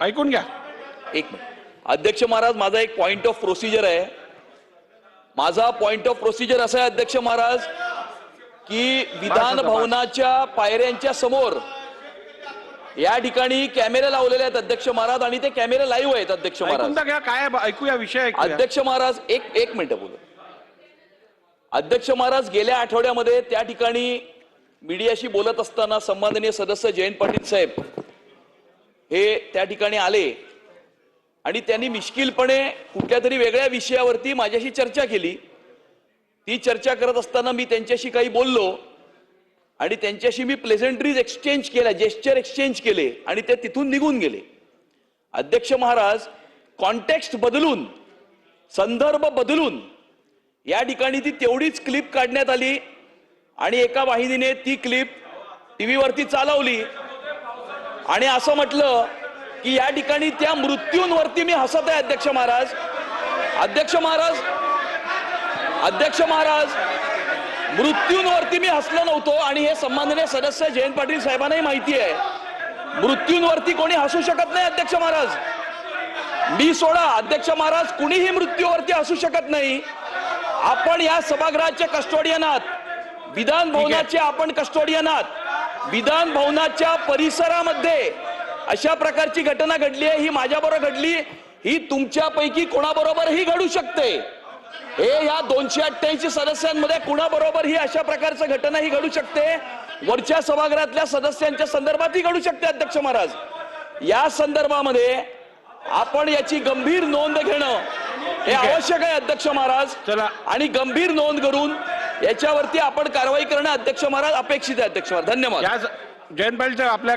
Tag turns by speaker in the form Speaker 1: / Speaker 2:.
Speaker 1: ऐकून घ्या.
Speaker 2: एक मिनिट अध्यक्ष महाराज, माझा एक पॉइंट ऑफ प्रोसिजर आहे. माझा पॉइंट ऑफ प्रोसिजर असा आहे अध्यक्ष महाराज की विधान भवनाच्या पायऱ्यांच्या समोर या ठिकाणी कॅमेरे लावलेले आहेत अध्यक्ष महाराज, आणि ते कॅमेरे लाईव्ह आहेत अध्यक्ष महाराज.
Speaker 1: काय ऐकूया विषय.
Speaker 2: अध्यक्ष महाराज एक मिनिट बोलू. अध्यक्ष महाराज, गेल्या आठवड्यामध्ये त्या ठिकाणी मीडियाशी बोलत असताना सन्माननीय सदस्य जयंत पाटील साहेब हे त्या ठिकाणी आले आणि त्यांनी मिश्किलपणे कुठल्या तरी वेगळ्या विषयावरती माझ्याशी चर्चा केली. ती चर्चा करत असताना मी त्यांच्याशी काही बोललो आणि त्यांच्याशी मी प्लेझेंट्रीज एक्सचेंज केल्या, जेस्चर एक्सचेंज केले आणि ते तिथून निघून गेले. अध्यक्ष महाराज, कॉन्टेक्स्ट बदलून, संदर्भ बदलून या ठिकाणी ती तेवढीच क्लिप काढण्यात आली आणि एका वाहिनीने ती क्लिप टीव्हीवरती चालवली आणि असं म्हटलं की या ठिकाणी त्या मृत्यूंवरती मी हसत आहे. अध्यक्ष महाराज, अध्यक्ष महाराज, अध्यक्ष महाराज, मृत्यूंवरती मी हसलो नव्हतो आणि हे सन्माननीय सदस्य जयंत पाटील साहेबांनाही माहिती आहे. मृत्यूंवरती कोणी हसू शकत नाही अध्यक्ष महाराज. मी सोडा अध्यक्ष महाराज, कुणीही मृत्यूवरती हसू शकत नाही. आपण या सभागृहाचे कस्टोडियन आहात, विधान भवनाचे आपण कस्टोडियन आहात. विधान भवनाच्या परिसरामध्ये अशा प्रकारची घटना घडली आहे, ही माझ्याबरोबर घडली, ही तुमच्यापैकी कोणाबरोबरही घडू शकते. हे या 288 सदस्यांमध्ये कुणाबरोबर ही अशा प्रकारची घटना ही घडू शकते. वरच्या सभागृहातल्या सदस्यांच्या संदर्भातही घडू शकते. अध्यक्ष महाराज, या संदर्भामध्ये आपण याची गंभीर नोंद घेणं हे आवश्यक आहे अध्यक्ष महाराज.
Speaker 1: चला, आणि
Speaker 2: गंभीर नोंद करून याच्यावरती आपण कारवाई करणं अध्यक्ष महाराज अपेक्षित आहे. अध्यक्ष महाराज, धन्यवाद.
Speaker 1: जयंत पाटील साहेब, आपल्या